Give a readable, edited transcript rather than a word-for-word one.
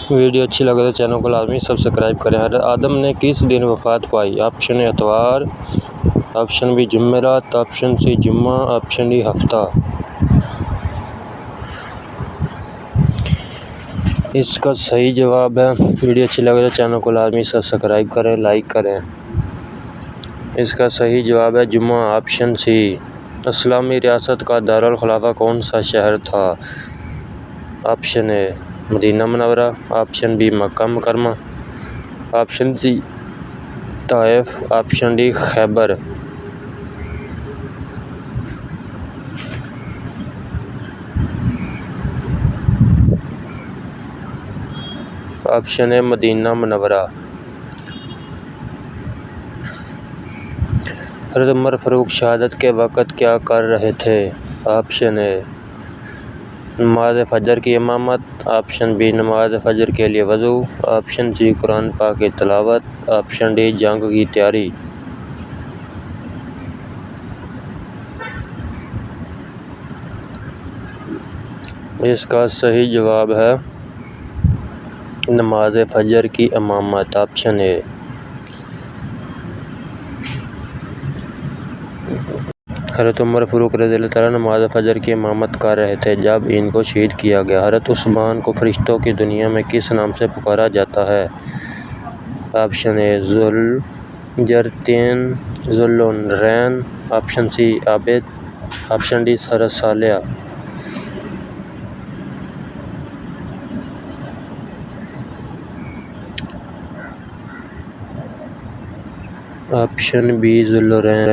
Video اچھی لگے تو چینل کو لازمی سبسکرائب کریں۔ حضرت آدم نے کس دن وفات پائی؟ آپشن اے اتوار، آپشن بی جمعرات، آپشن سی جمعہ، آپشن ڈی ہفتہ۔ اس کا صحیح جواب ہے، ویڈیو اچھی لگے تو چینل کو لازمی سبسکرائب کریں، لائک کریں۔ اس کا صحیح جواب ہے جمعہ، آپشن سی۔ اسلامی ریاست کا دارالخلافہ کون سا شہر تھا؟ آپشن اے مدینہ منورہ، option B Makkah Mukarramah, option C Taif, option D Khyber. Option A Madinah Munawwarah. حضرت عمر فاروق شہادت کے وقت کیا کر رہے تھے؟ آپشن اے نماز فجر کی امامت، آپشن بی نماز فجر کے لیے وضو، آپشن سی قرآن پاک کی تلاوت، آپشن ڈی جنگ کی تیاری۔ اس کا صحیح جواب ہے نماز فجر کی امامت، آپشن اے۔ حضرت عمر فاروق رضی اللہ تعالیٰ نماز فجر کی امامت کر رہے تھے جب ان کو شہید کیا گیا۔ حضرت عثمان کو فرشتوں کی دنیا میں کس نام سے پکارا جاتا ہے؟ آپشن اے ذو الجرتین، ذو النورین، آپشن سی عابد، آپشن ڈی صالح۔ آپشن بی ذو النورین۔